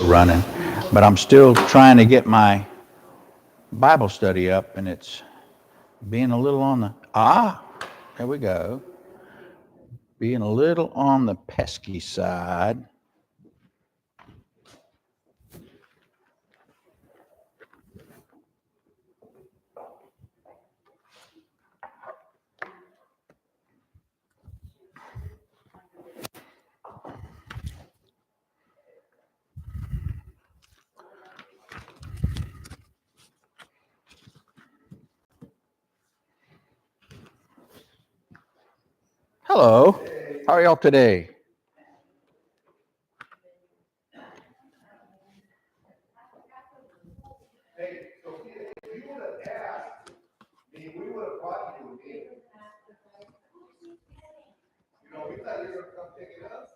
running, but I'm still trying to get my Bible study up, and it's being a little on the, there we go, being a little on the pesky side. Hello, how are y'all today? Hey, Sophia, if you would have asked me, we would have brought you a meal. We thought you were going to come pick it up.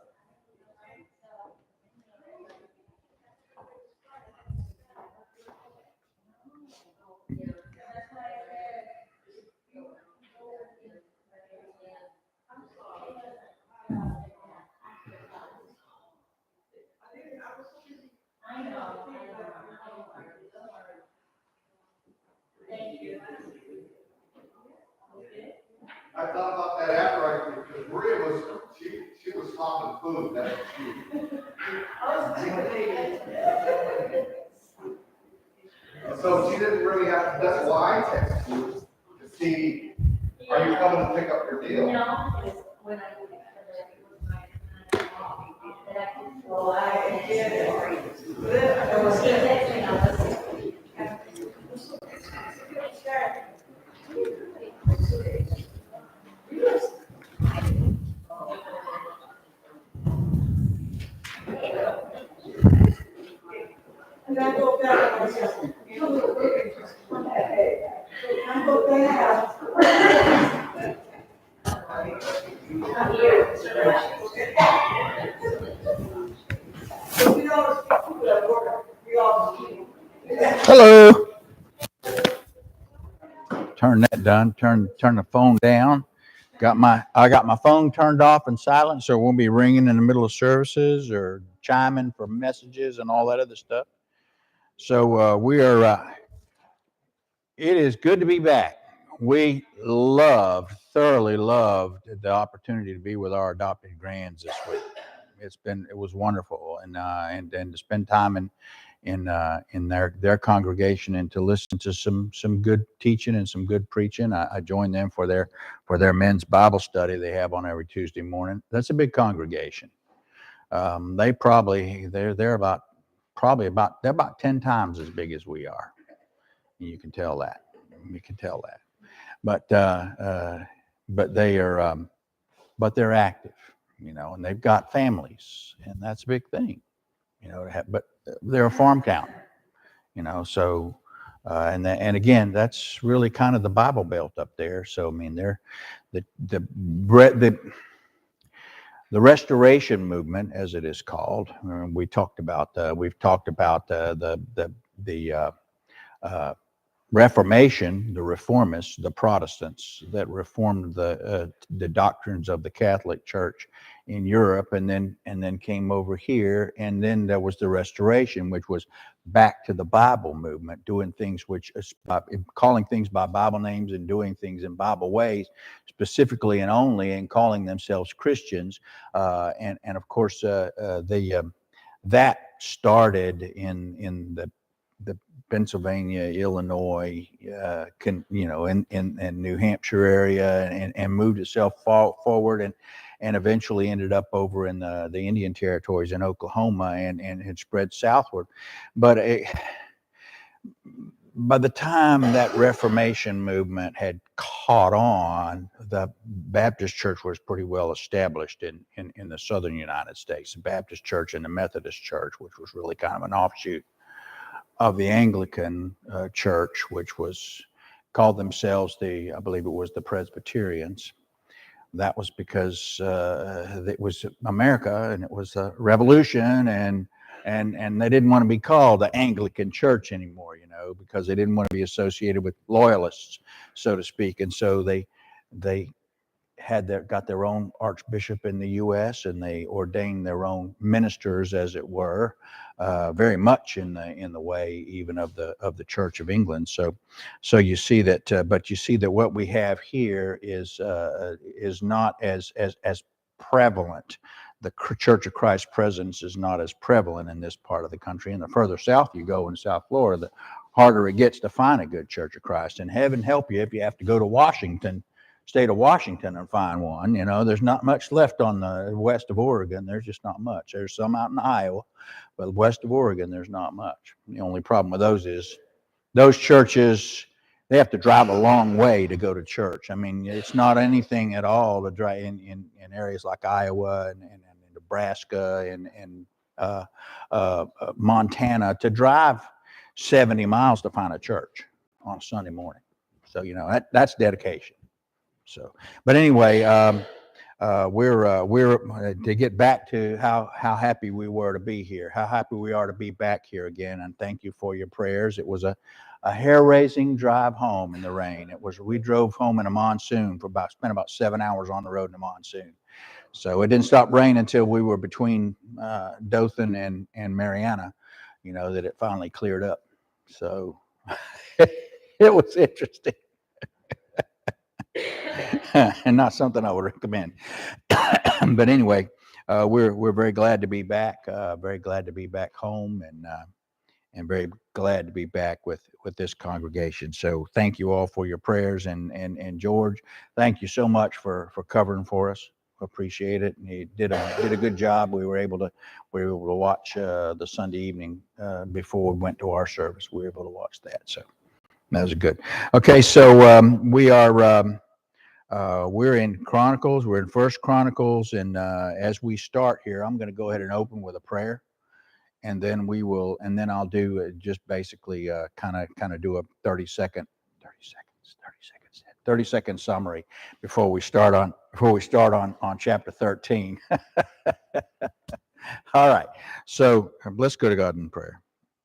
I thought about that after because Maria she was talking food. That's what she was. So she didn't really have, that's why I texted you to see, are you coming to pick up your deal? No, when I well, I did And I go back and I said, I go back. Hello. Turn that down. Turn the phone down. I got my phone turned off and silent, so it won't be ringing in the middle of services or chiming for messages and all that other stuff. So we are. It is good to be back. We thoroughly loved the opportunity to be with our adopted grands this week. It was wonderful, and to spend time in their congregation and to listen to some good teaching and some good preaching. I joined them for their men's Bible study they have on every Tuesday morning. That's a big congregation. They're about 10 times as big as we are. You can tell that. But they're active, and they've got families, and that's a big thing, but they're a farm town, so, and again, that's really kind of the Bible Belt up there. So, I mean, they're the restoration movement, as it is called. We've talked about the Reformation, the Reformists, the Protestants that reformed the doctrines of the Catholic Church in Europe, and then came over here, and then there was the Restoration, which was back to the Bible movement, doing things calling things by Bible names and doing things in Bible ways, specifically and only, and calling themselves Christians, and of course that started in the Pennsylvania, Illinois, and New Hampshire area, and moved itself forward, and eventually ended up over in the Indian territories in Oklahoma, and had spread southward. But by the time that Reformation movement had caught on, the Baptist Church was pretty well established in the southern United States. The Baptist Church and the Methodist Church, which was really kind of an offshoot of the Anglican Church, which called themselves I believe it was the Presbyterians. That was because it was America, and it was a revolution, and they didn't want to be called the Anglican Church anymore, because they didn't want to be associated with loyalists, so to speak. And so they got their own archbishop in the U.S., and they ordained their own ministers, as it were, very much in the way even of the Church of England. So you see that, but you see that what we have here is not as prevalent. The Church of Christ presence is not as prevalent in this part of the country. And the further south you go in South Florida, the harder it gets to find a good Church of Christ. And heaven help you if you have to go to Washington, state of Washington, and find one. You know, there's not much left on the west of Oregon. There's just not much. There's some out in Iowa, but west of Oregon, there's not much. The only problem with those is those churches, they have to drive a long way to go to church. I mean, it's not anything at all to drive in areas like Iowa and Nebraska and Montana to drive 70 miles to find a church on a Sunday morning. So, you know, that's dedication. So, but anyway, we're to get back to how happy we were to be here, how happy we are to be back here again. And thank you for your prayers. It was a hair-raising drive home in the rain. We drove home in a monsoon spent about 7 hours on the road in a monsoon. So it didn't stop raining until we were between Dothan and Mariana, you know, that it finally cleared up. So it was interesting. And not something I would recommend. But anyway, we're very glad to be back. Very glad to be back home, and very glad to be back with this congregation. So thank you all for your prayers, and George, thank you so much for covering for us. Appreciate it. And he did a good job. We were able to watch the Sunday evening before we went to our service. We were able to watch that. So that was good. Okay, so we're in Chronicles. We're in First Chronicles, and as we start here, I'm going to go ahead and open with a prayer, and then I'll do just basically kind of do a 30 second summary before we start on chapter 13. All right, so let's go to God in prayer.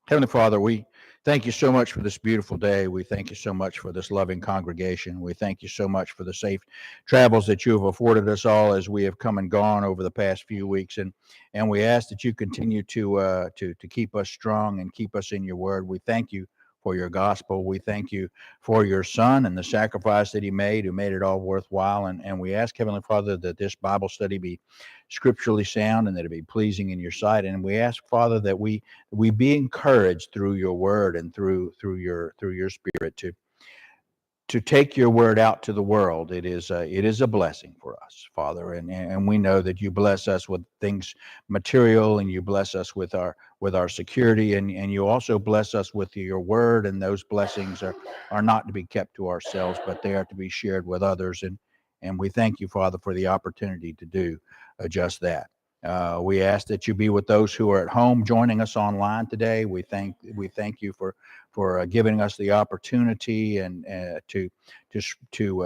Heavenly Father, we thank you so much for this beautiful day. We thank you so much for this loving congregation. We thank you so much for the safe travels that you have afforded us all as we have come and gone over the past few weeks. And we ask that you continue to keep us strong and keep us in your word. We thank you for your gospel. We thank you for your Son and the sacrifice that he made, who made it all worthwhile. And we ask, Heavenly Father, that this Bible study be scripturally sound and that it be pleasing in your sight. And we ask, Father, that we be encouraged through your word and through your spirit to take your word out to the world. It is a blessing for us, Father, and we know that you bless us with things material, and you bless us with our security, and you also bless us with your word, and those blessings are not to be kept to ourselves, but they are to be shared with others, and we thank you, Father, for the opportunity to do just that. We ask that you be with those who are at home joining us online today. We thank you for giving us the opportunity and to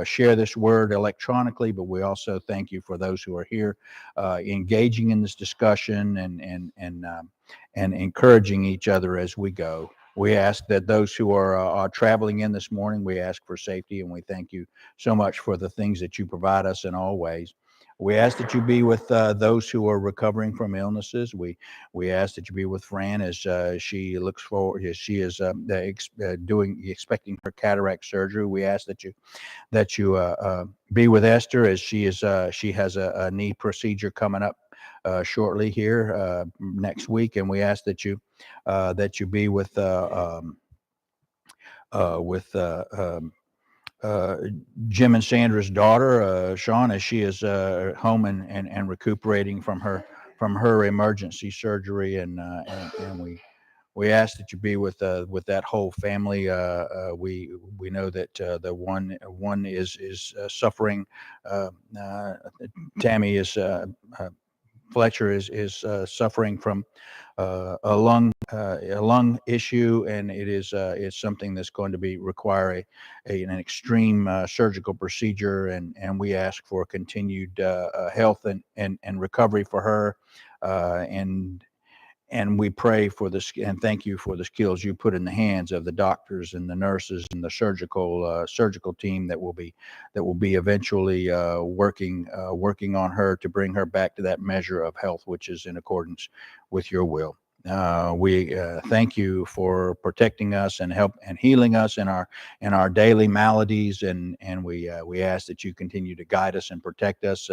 share this word electronically. But we also thank you for those who are here engaging in this discussion and encouraging each other as we go. We ask that those who are traveling in this morning, we ask for safety, and we thank you so much for the things that you provide us in all ways. We ask that you be with those who are recovering from illnesses. We ask that you be with Fran as she looks forward, as she is expecting her cataract surgery. We ask that you be with Esther as she has a knee procedure coming up shortly here next week, and we ask that you be with Jim and Sandra's daughter, Sean, as she is home and recuperating from her emergency surgery, and we ask that you be with that whole family. We know that the one is suffering. Tammy is Fletcher is suffering from a lung issue, and it's something that's going to require an extreme surgical procedure, and we ask for continued health and recovery for her, and we pray for this, and thank you for the skills you put in the hands of the doctors and the nurses and the surgical team that will be eventually working on her to bring her back to that measure of health which is in accordance with your will. We thank you for protecting us and healing us in our daily maladies, and we ask that you continue to guide us and protect us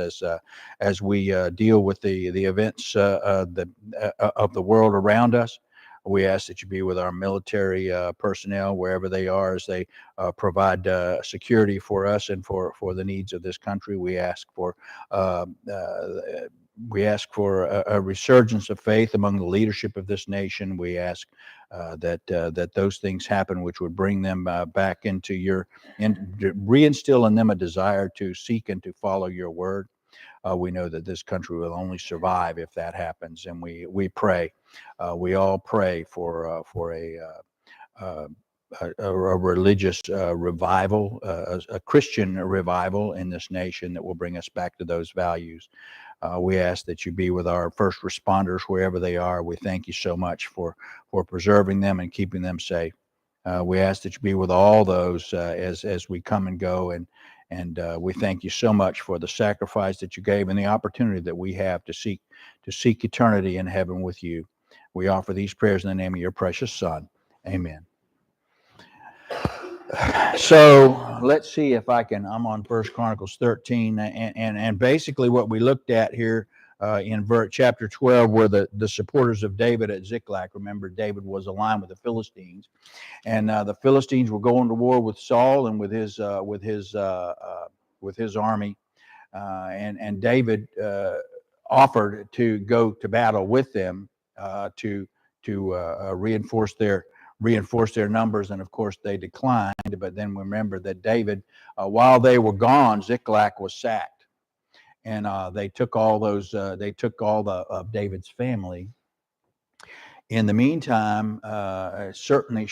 as we deal with the events of the world around us. We ask that you be with our military personnel wherever they are as they provide security for us and for the needs of this country. We ask for a resurgence of faith among the leadership of this nation. We ask that those things happen, which would bring them back into reinstill in them a desire to seek and to follow your word. We know that this country will only survive if that happens, and we pray. We all pray for a religious revival, a Christian revival in this nation that will bring us back to those values. We ask that you be with our first responders wherever they are. We thank you so much for preserving them and keeping them safe. We ask that you be with all those as we come and go, and we thank you so much for the sacrifice that you gave and the opportunity that we have to seek eternity in heaven with you. We offer these prayers in the name of your precious Son. Amen. So let's see if I'm on 1 Chronicles 13, and basically what we looked at here in chapter 12 were the supporters of David at Ziklag. Remember, David was aligned with the Philistines, and the Philistines were going to war with Saul and with his army, and David offered to go to battle with them to reinforce their numbers, and of course they declined. But then remember that David, while they were gone, Ziklag was sacked, and they took all of David's family. In the meantime, certainly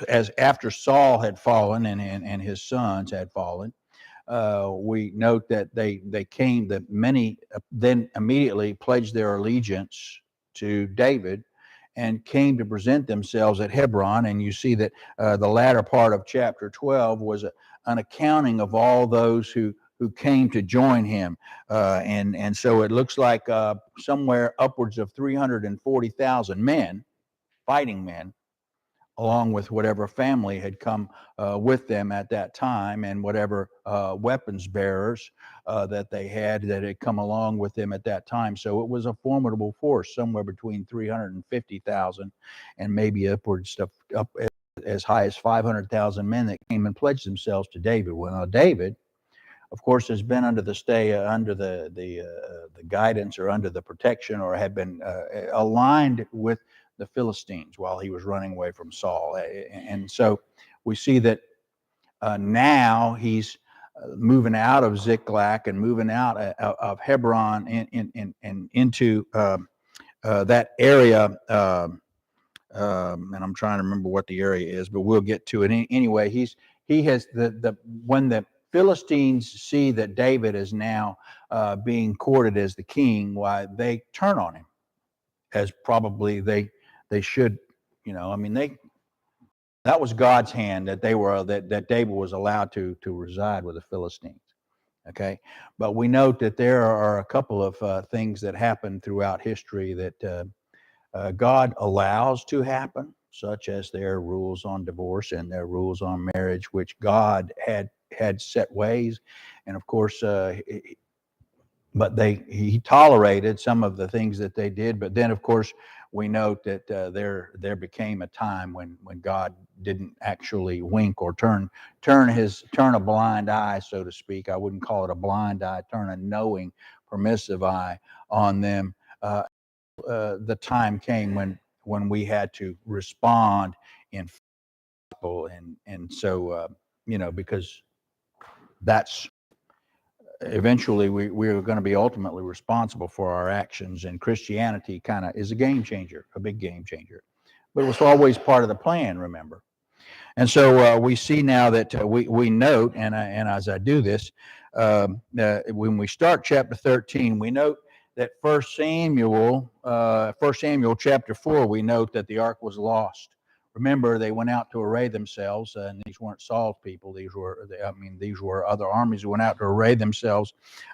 as after Saul had fallen and his sons had fallen, we note that many then immediately pledged their allegiance to David and came to present themselves at Hebron. And you see that the latter part of chapter 12 was an accounting of all those who came to join him. And so it looks like somewhere upwards of 340,000 men, fighting men, along with whatever family had come with them at that time, and whatever weapons bearers that they had that had come along with them at that time. So it was a formidable force, somewhere between 350,000 and maybe upwards of up as high as 500,000 men that came and pledged themselves to David. Well, David, of course, has been under the guidance or under the protection, or had been aligned with the Philistines while he was running away from Saul. And so we see that now he's moving out of Ziklag and moving out of Hebron and into that area. And I'm trying to remember what the area is, but we'll get to it anyway. He has when the Philistines see that David is now being courted as the king, why they turn on him, as probably they should, that was God's hand that that David was allowed to reside with the Philistines. Okay, but we note that there are a couple of things that happen throughout history that God allows to happen, such as their rules on divorce and their rules on marriage, which God had set ways, and of course, but he tolerated some of the things that they did. But then, of course, we note that there became a time when God didn't actually wink or turn a blind eye, so to speak. I wouldn't call it a blind eye, turn a knowing, permissive eye on them. The time came when we had to respond in gospel, and so because that's eventually we're going to be ultimately responsible for our actions, and Christianity kind of is a game changer, a big game changer, but it was always part of the plan, remember. And so we see now that we note, and as I do this, when we start chapter 13, we note First Samuel chapter 4, we note that the ark was lost. Remember, they went out to array themselves, and these weren't Saul's people. These were other armies who went out to array themselves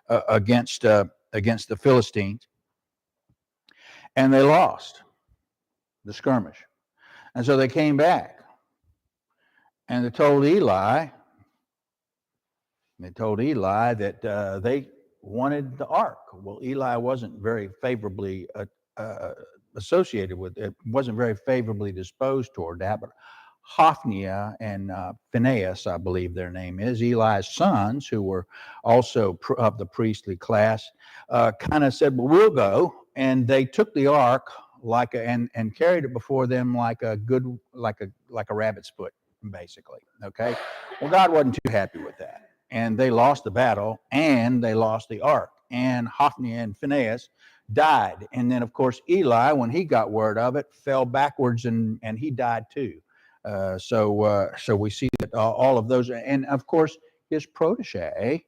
against the Philistines, and they lost the skirmish. And so they came back, and they told Eli that they wanted the ark. Well, Eli wasn't very favorably associated with it, wasn't very favorably disposed toward that, but Hophni and Phinehas, I believe their name is, Eli's sons, who were also of the priestly class, kind of said, well, we'll go. And they took the ark and carried it before them like a rabbit's foot, basically. Okay. Well, God wasn't too happy with that. And they lost the battle, and they lost the ark. And Hophni and Phinehas died. And then, of course, Eli, when he got word of it, fell backwards, and he died too. So we see that all of those, and of course, his protege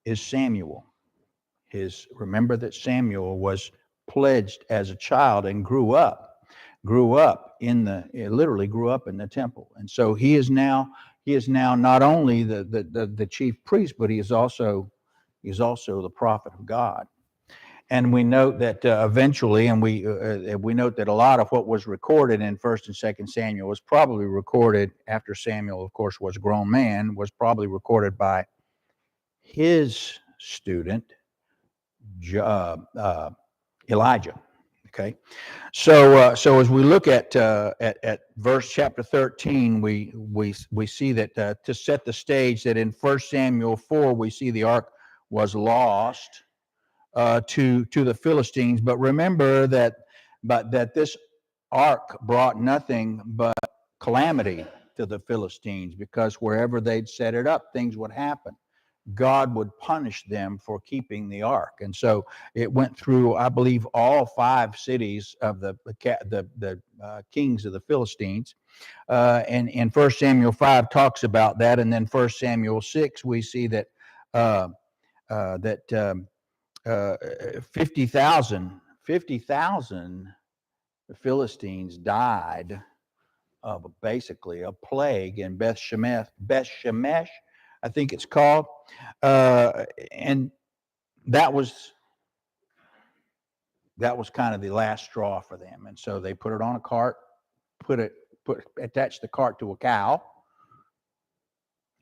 is Samuel. Remember that Samuel was pledged as a child and literally grew up in the temple. And so he is now not only the chief priest, but he is also the prophet of God. And we note that eventually, and we note that a lot of what was recorded in 1st and 2nd Samuel was probably recorded after Samuel, of course, was a grown man, was probably recorded by his student, Elijah. Okay, so as we look at verse chapter 13, we see that to set the stage, that in 1 Samuel 4 we see the ark was lost to the Philistines. But remember that this ark brought nothing but calamity to the Philistines, because wherever they'd set it up, things would happen. God would punish them for keeping the ark. And so it went through, I believe, all 5 cities of the kings of the Philistines. And 1 Samuel 5 talks about that. And then 1 Samuel 6, we see that 50,000 Philistines died of basically a plague in Beth Shemesh, I think it's called, and that was kind of the last straw for them. And so they put it on a cart, attached the cart to a cow,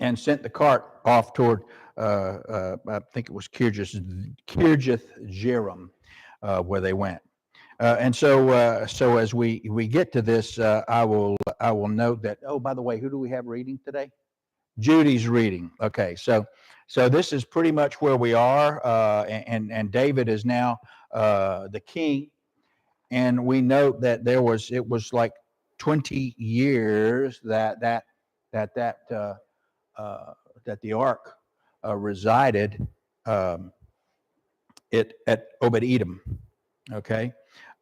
and sent the cart off toward I think it was Kirjath Jearim, where they went. And so as we get to this, I will note that. Oh, by the way, who do we have reading today? Judy's reading. Okay, so this is pretty much where we are, and David is now the king, and we note that it was like 20 years that the ark resided at Obed-Edom. Okay,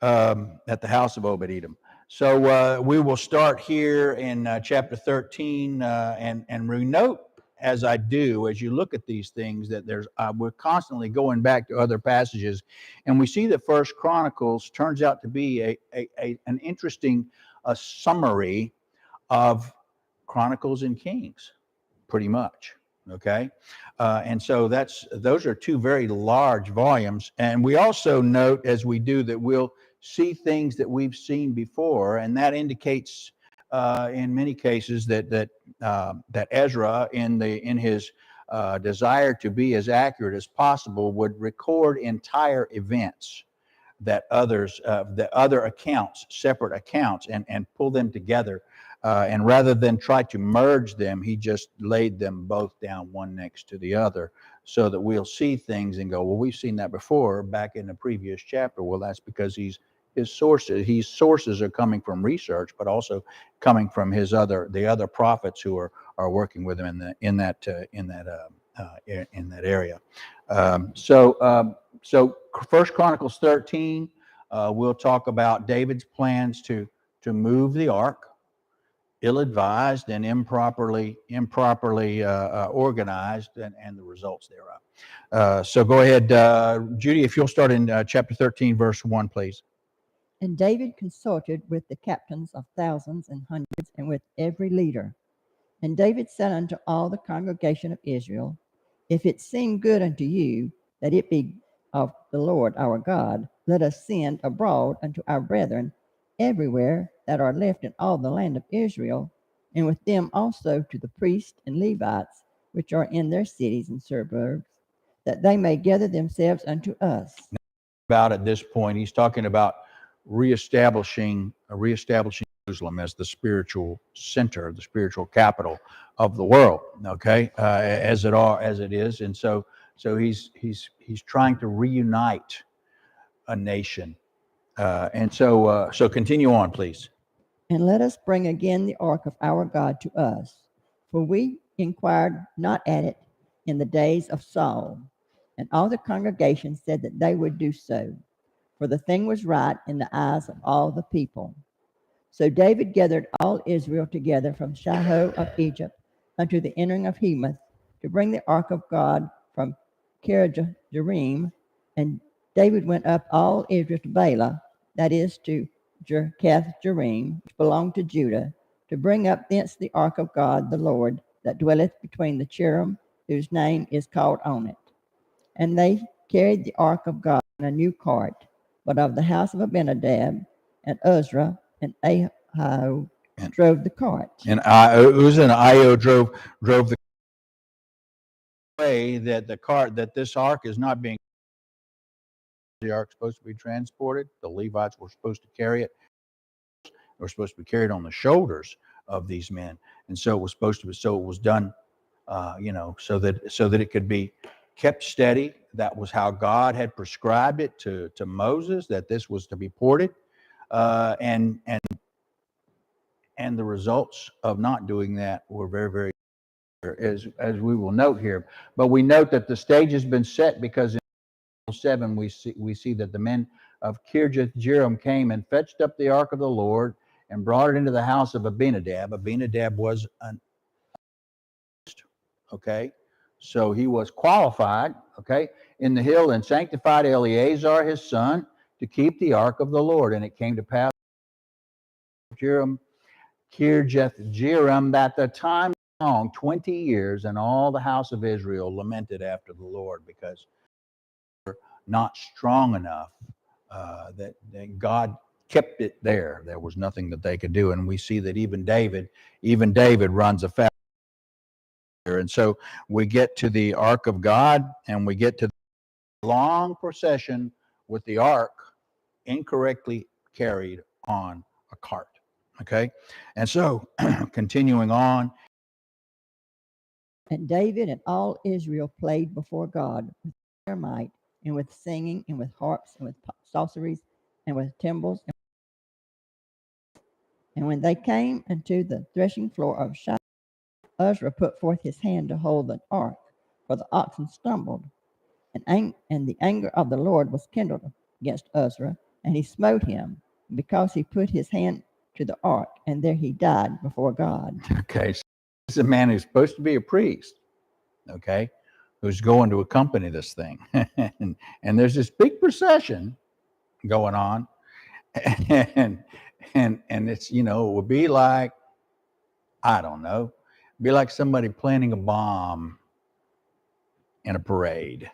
at the house of Obed-Edom. So we will start here in chapter 13, and we note, as you look at these things, that we're constantly going back to other passages, and we see that First Chronicles turns out to be an interesting summary of Chronicles and Kings, pretty much. Okay, and so those are 2 very large volumes, and we also note, as we do, that we'll see things that we've seen before, and that indicates, in many cases, that Ezra, in his desire to be as accurate as possible, would record entire events that other accounts, separate accounts, and pull them together. And rather than try to merge them, he just laid them both down one next to the other, so that we'll see things and go, well, we've seen that before back in the previous chapter. Well, that's because his sources are coming from research, but also coming from the other prophets who are working with him in that area. So First Chronicles 13, we'll talk about David's plans to move the ark. ill-advised and improperly organized, and the results thereof. So go ahead, Judy, if you'll start in chapter 13, verse 1, please. And David consulted with the captains of thousands and hundreds, and with every leader. And David said unto all the congregation of Israel, if it seem good unto you that it be of the Lord our God, let us send abroad unto our brethren everywhere that are left in all the land of Israel, and with them also to the priests and Levites, which are in their cities and suburbs, that they may gather themselves unto us. About at this point, he's talking about reestablishing Jerusalem as the spiritual center, the spiritual capital of the world. Okay, as it is, and so he's trying to reunite a nation, and so continue on, please. And let us bring again the ark of our God to us, for we inquired not at it in the days of Saul. And all the congregation said that they would do so, for the thing was right in the eyes of all the people. So David gathered all Israel together from Shiloh of Egypt unto the entering of Hemath, to bring the ark of God from Kirjath-jearim. And David went up all Israel to Baalah, that is to Kirjath-jearim, which belonged to Judah, to bring up thence the ark of God, the Lord, that dwelleth between the cherubim, whose name is called on it. And they carried the ark of God in a new cart, but of the house of Abinadab, and Uzra and Ahio drove the cart. And Uzzah and Ahio drove the way that this ark is not being. The ark supposed to be transported. The Levites were supposed to carry it. It was supposed to be carried on the shoulders of these men, and so it was supposed to be. So it was done, so that it could be kept steady. That was how God had prescribed it to Moses, that this was to be ported, and the results of not doing that were very, very, as we will note here. But we note that the stage has been set, because in 7 we see that the men of Kirjath-jearim came and fetched up the ark of the Lord and brought it into the house of Abinadab. Abinadab was an okay, so he was qualified, okay, in the hill, and sanctified Eleazar his son to keep the ark of the Lord. And it came to pass, Kirjath-jearim, that the time long 20 years, and all the house of Israel lamented after the Lord, because not strong enough, that God kept it there. There was nothing that they could do. And we see that even David runs afoul. And so we get to the ark of God, and we get to the long procession with the ark incorrectly carried on a cart. Okay, and so continuing on. And David and all Israel played before God with their might, and with singing, and with harps, and with psalteries, and with timbrels. And when they came unto the threshing floor of Shiloh, Uzra put forth his hand to hold the ark, for the oxen stumbled. And the anger of the Lord was kindled against Uzra, and he smote him, because he put his hand to the ark, and there he died before God. Okay, so this is a man who's supposed to be a priest, okay, who's going to accompany this thing. and there's this big procession going on, and it's, it would be like, I don't know, be like somebody planting a bomb in a parade.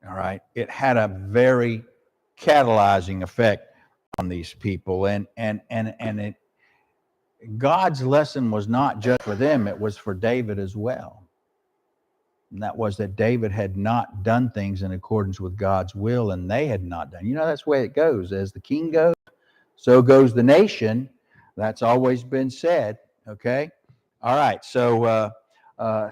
All right, it had a very catalyzing effect on these people, and it, God's lesson was not just for them, it was for David as well. And that was that David had not done things in accordance with God's will, and they had not done. That's the way it goes. As the king goes, so goes the nation. That's always been said. Okay. All right. So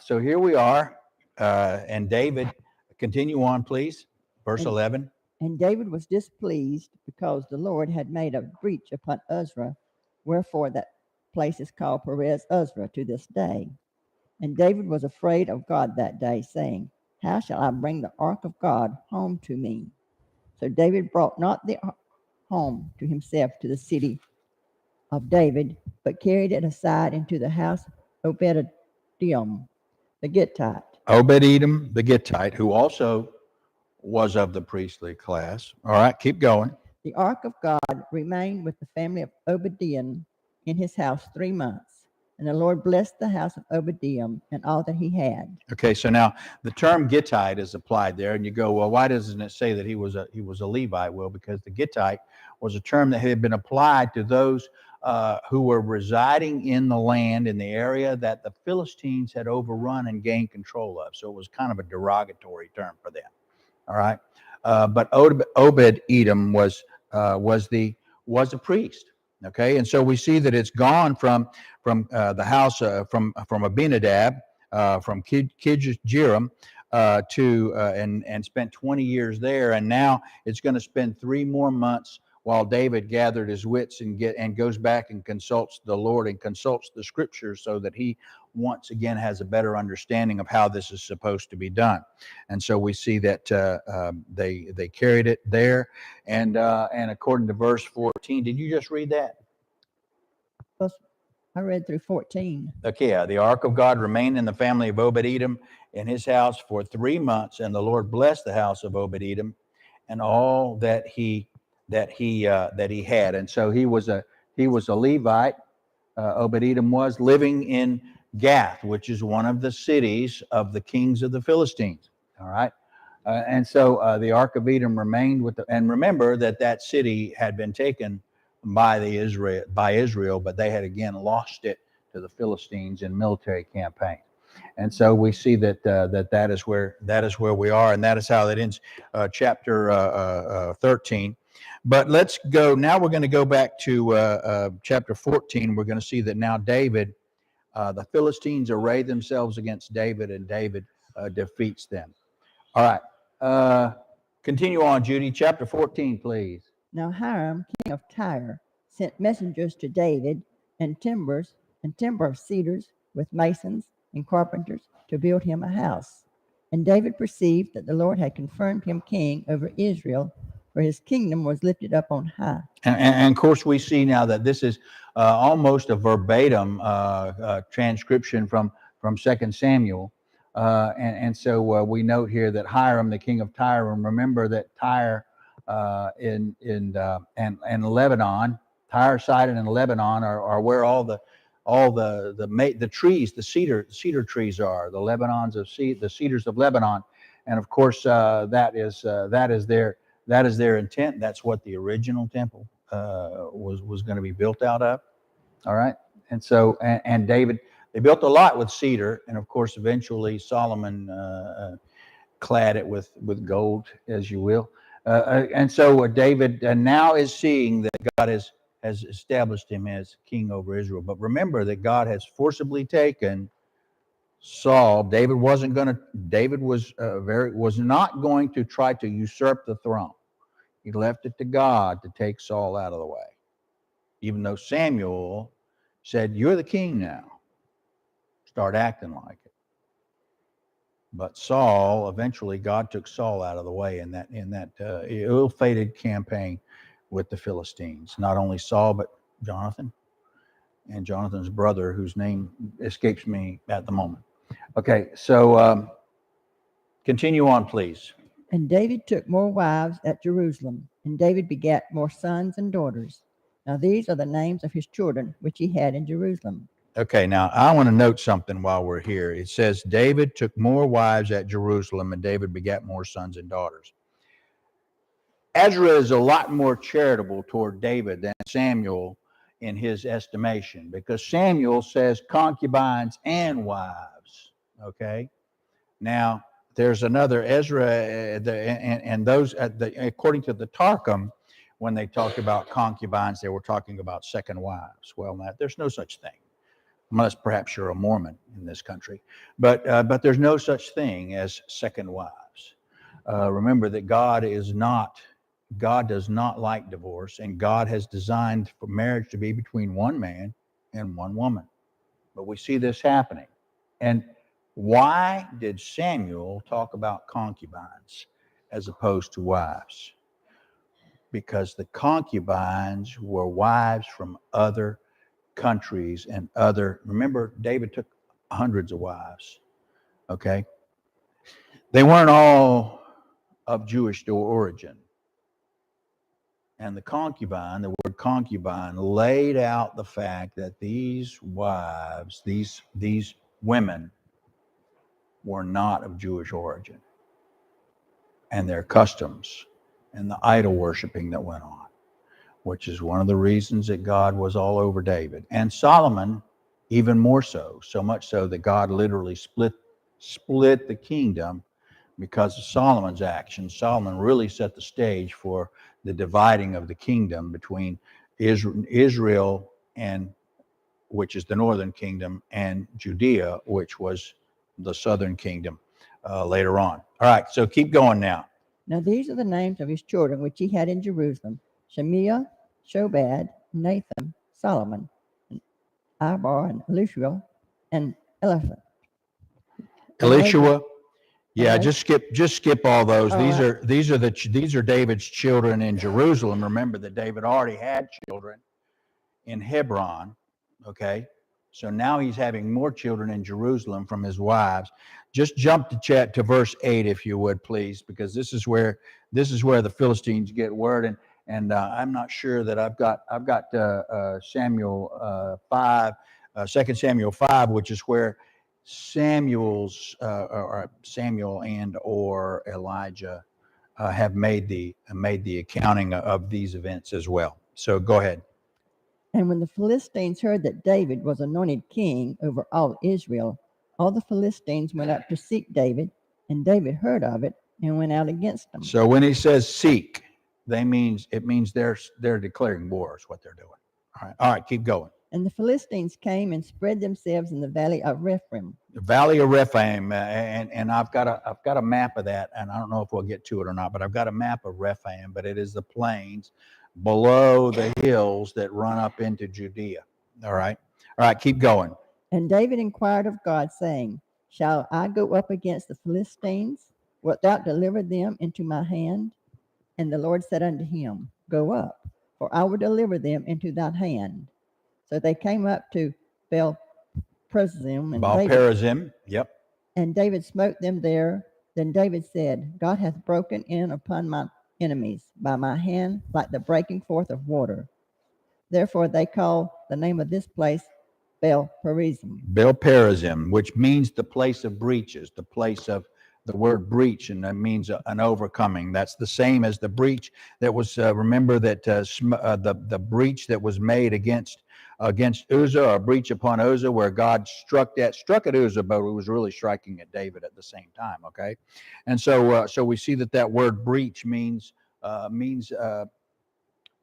here we are, and David, continue on, please. Verse 11. And David was displeased, because the Lord had made a breach upon Uzra, wherefore that place is called Perez Uzra to this day. And David was afraid of God that day, saying, how shall I bring the ark of God home to me? So David brought not the ark home to himself to the city of David, but carried it aside into the house of Obed-Edom, the Gittite. Obed-Edom the Gittite, who also was of the priestly class. All right, keep going. The ark of God remained with the family of Obed-Edom in his house 3 months, and the Lord blessed the house of Obed-Edom and all that he had. Okay, so now the term Gittite is applied there, and you go, well, why doesn't it say that he was a Levite? Well, because the Gittite was a term that had been applied to those who were residing in the land in the area that the Philistines had overrun and gained control of. So it was kind of a derogatory term for them. All right, but Obed-Edom was a priest. Okay, and so we see that it's gone from the house from Abinadab, from Kidjerim, to and spent 20 years there, and now it's going to spend 3 more months while David gathered his wits and goes back and consults the Lord and consults the scriptures so that he once again has a better understanding of how this is supposed to be done. And so we see that they carried it there, and according to verse 14, did you just read that? I read through 14. Okay, yeah, the ark of God remained in the family of Obed-Edom in his house for 3 months, and the Lord blessed the house of Obed-Edom and all that he had. And so he was a Levite. Obed-Edom was living in Gath, which is one of the cities of the kings of the Philistines. All right, and so the ark of Edom remained with and remember that city had been taken by Israel, but they had again lost it to the Philistines in military campaign. And so we see that that is where we are, and that is how it ends chapter 13. But let's go now. We're going to go back to chapter 14. We're going to see that now David, the Philistines array themselves against David, and David defeats them. All right, continue on, Judy. Chapter 14, please. Now Hiram, king of Tyre, sent messengers to David and timber of cedars with masons and carpenters to build him a house. And David perceived that the Lord had confirmed him king over Israel, for his kingdom was lifted up on high. And of course, we see now that this is almost a verbatim transcription from 2 Samuel. And so we note here that Hiram, the king of Tyre, and remember that Tyre and Lebanon, Tyre, Sidon, and Lebanon are where all the trees, the cedar trees are, the cedars of Lebanon, and of course that is their intent. That's what the original temple was going to be built out of. All right, and so and David, they built a lot with cedar, and of course eventually Solomon clad it with gold, as you will. And so David now is seeing that God has established him as king over Israel. But remember that God has forcibly taken Saul. David was not going to try to usurp the throne. He left it to God to take Saul out of the way, even though Samuel said, "You're the king now. Start acting like it." But Saul, eventually, God took Saul out of the way in that ill-fated campaign with the Philistines. Not only Saul, but Jonathan and Jonathan's brother, whose name escapes me at the moment. Okay, so continue on, please. And David took more wives at Jerusalem, and David begat more sons and daughters. Now these are the names of his children which he had in Jerusalem. Okay, now I want to note something while we're here. It says David took more wives at Jerusalem, and David begat more sons and daughters. Ezra is a lot more charitable toward David than Samuel in his estimation, because Samuel says concubines and wives. Okay, now there's another Ezra, and those according to the Targum, when they talked about concubines, they were talking about second wives. Well, there's no such thing, unless perhaps you're a Mormon in this country. But there's no such thing as second wives. Remember that God does not like divorce, and God has designed for marriage to be between one man and one woman. But we see this happening. And why did Samuel talk about concubines as opposed to wives? because the concubines were wives from other countries and remember, David took hundreds of wives, okay? They weren't all of Jewish origin. And the concubine, the word concubine, laid out the fact that these wives, these women, were not of Jewish origin, and their customs and the idol worshiping that went on, which is one of the reasons that God was all over David. And Solomon, even more so much so that God literally split the kingdom because of Solomon's actions. Solomon really set the stage for the dividing of the kingdom between Israel, and which is the northern kingdom, and Judea, which was the southern kingdom later on. All right, so keep going now. Now these are the names of his children which he had in Jerusalem: Shemiah, Shobad, Nathan, Solomon, and Ibar, and Elishua, and Eliphalet. Elishua. Yeah, just skip all those. All These are David's children in Jerusalem. Remember that David already had children in Hebron. Okay, so now he's having more children in Jerusalem from his wives. Just jump to verse 8, if you would, please, because this is where the Philistines get word, and I'm not sure that I've got Samuel 5, 2 Samuel 5, which is where Samuel and or Elijah have made the accounting of these events as well. So go ahead. And when the Philistines heard that David was anointed king over all Israel, all the Philistines went up to seek David, and David heard of it and went out against them. So when he says seek, it means they're declaring war is what they're doing. All right, keep going. And the Philistines came and spread themselves in the valley of Rephaim. The valley of Rephaim, and I've got a map of that, and I don't know if we'll get to it or not, but I've got a map of Rephaim, but it is the plains below the hills that run up into Judea. All right, keep going. And David inquired of God, saying, Shall I go up against the Philistines? Wilt thou deliver them into my hand? And the Lord said unto him, Go up, for I will deliver them into thine hand. So they came up to Baal-perazim, yep. And David smote them there. Then David said, God hath broken in upon my enemies by my hand like the breaking forth of water. Therefore they call the name of this place Baal-perazim. Baal-perazim, which means the place of breaches, the place of the word breach, and that means an overcoming. That's the same as the breach that was, remember that the breach that was made against Uzzah, or breach upon Uzzah, where God struck at Uzzah, but it was really striking at David at the same time. Okay, and so we see that word breach means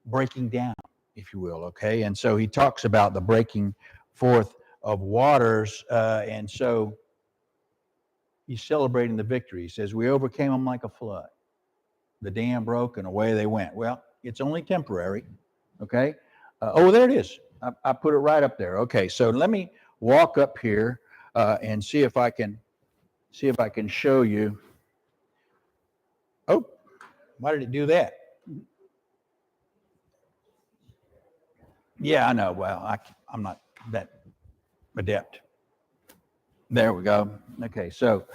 breaking down, if you will. Okay, and so he talks about the breaking forth of waters, and so he's celebrating the victory. He says, we overcame them like a flood. The dam broke and away they went. Well, it's only temporary. Okay. There it is. I put it right up there. Okay. So let me walk up here and see if I can show you. Oh, why did it do that? Yeah, I know. Well, I'm not that adept. There we go. Okay, so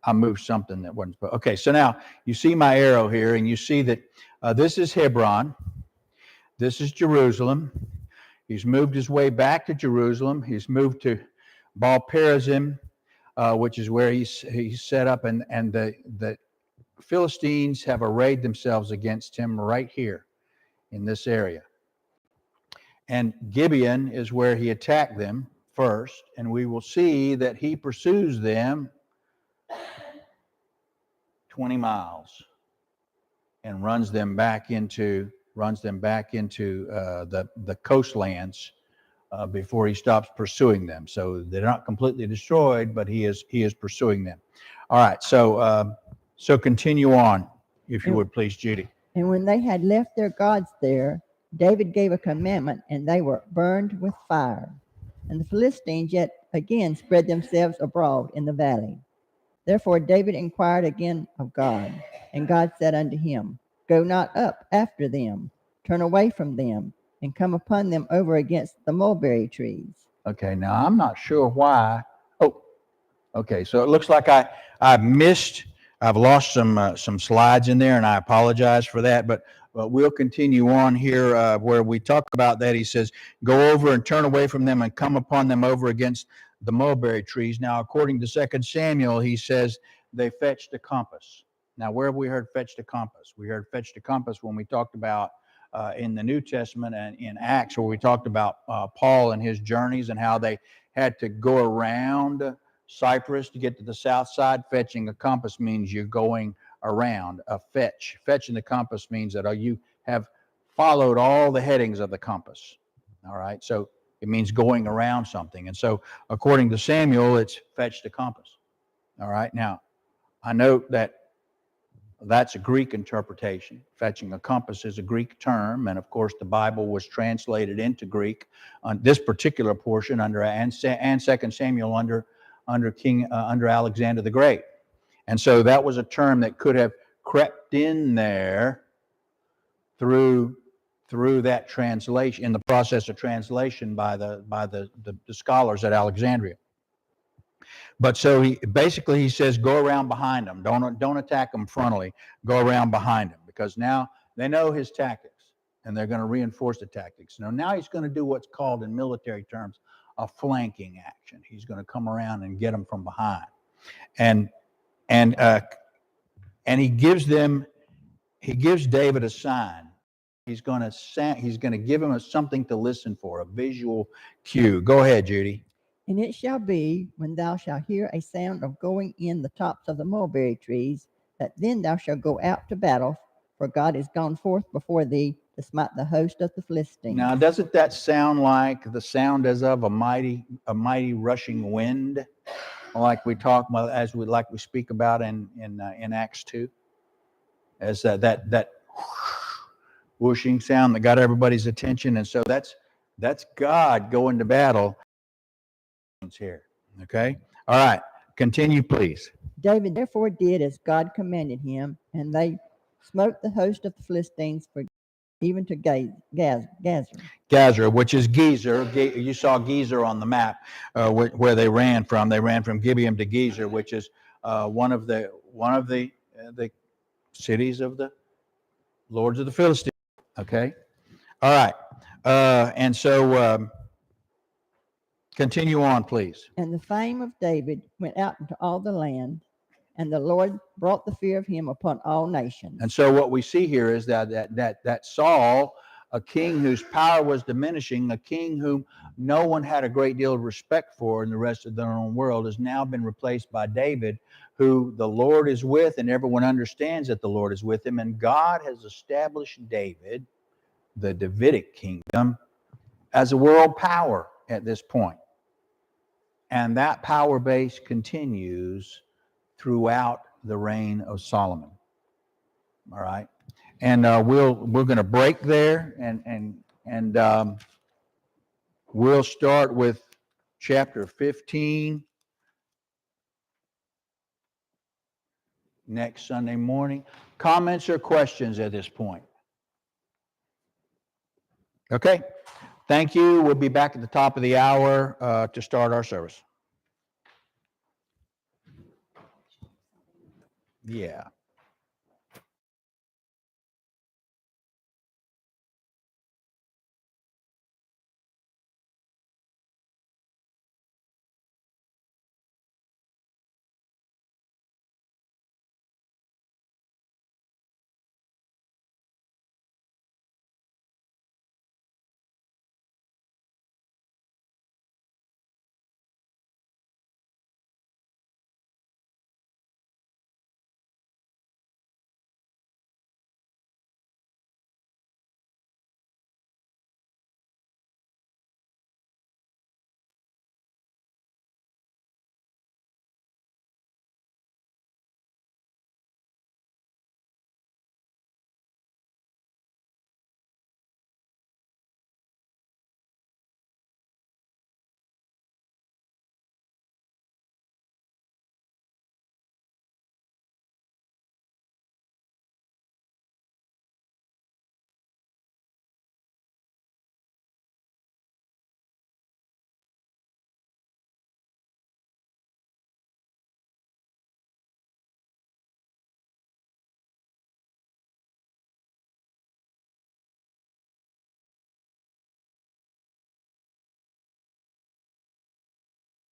I moved something that wasn't. Okay, so now you see my arrow here, and you see that this is Hebron. This is Jerusalem. He's moved his way back to Jerusalem. He's moved to Baal-perazim, which is where he's set up, and the Philistines have arrayed themselves against him right here in this area. And Gibeon is where he attacked them first, and we will see that he pursues them 20 miles and runs them back into the coastlands before he stops pursuing them. So they're not completely destroyed, but he is pursuing them. All right, so continue on, if you would please, Judy. And when they had left their gods there, David gave a commandment, and they were burned with fire. And the Philistines yet again spread themselves abroad in the valley. Therefore David inquired again of God, and God said unto him, Go not up after them, turn away from them, and come upon them over against the mulberry trees. Okay, now I'm not sure why. Oh, okay, so it looks like I've lost some slides in there, and I apologize for that, but we'll continue on here where we talk about that. He says, go over and turn away from them and come upon them over against the mulberry trees. Now, according to 2 Samuel, he says they fetched a compass. Now, where have we heard fetched a compass? We heard fetched a compass when we talked about in the New Testament and in Acts, where we talked about Paul and his journeys and how they had to go around Cyprus to get to the south side. Fetching a compass means you're going around. A fetch. Fetching the compass means that you have followed all the headings of the compass. All right. So it means going around something. And so according to Samuel, it's fetched a compass. All right. Now, I note that that's a Greek interpretation. Fetching a compass is a Greek term, and of course the Bible was translated into Greek on this particular portion under and 2 Samuel under Alexander the Great. And so that was a term that could have crept in there through that translation, in the process of translation by the scholars at Alexandria. But so he says, go around behind them. Don't attack them frontally. Go around behind them, because now they know his tactics and they're going to reinforce the tactics. Now he's going to do what's called in military terms a flanking action. He's going to come around and get them from behind, and he gives David a sign. He's going to give him something to listen for, a visual cue. Go ahead, Judy. And it shall be, when thou shalt hear a sound of going in the tops of the mulberry trees, that then thou shalt go out to battle, for God is gone forth before thee to smite the host of the Philistines. Now, doesn't that sound like the sound as of a mighty rushing wind, like we speak about in Acts 2, as that whooshing sound that got everybody's attention, and so that's God going to battle. Here. Okay. All right. Continue, please. David therefore did as God commanded him, and they smote the host of the Philistines even to Gazer. Gazer, which is Gezer. You saw Gezer on the map where they ran from. They ran from Gibeon to Gezer, which is one of the cities of the lords of the Philistines. Okay. All right. And so. Continue on, please. And the fame of David went out into all the land, and the Lord brought the fear of him upon all nations. And so what we see here is that Saul, a king whose power was diminishing, a king whom no one had a great deal of respect for in the rest of the known world, has now been replaced by David, who the Lord is with, and everyone understands that the Lord is with him. And God has established David, the Davidic kingdom, as a world power at this point. And that power base continues throughout the reign of Solomon. All right, and we're going to break there, and we'll start with chapter 15 next Sunday morning. Comments or questions at this point? Okay. Thank you. We'll be back at the top of the hour to start our service. Yeah.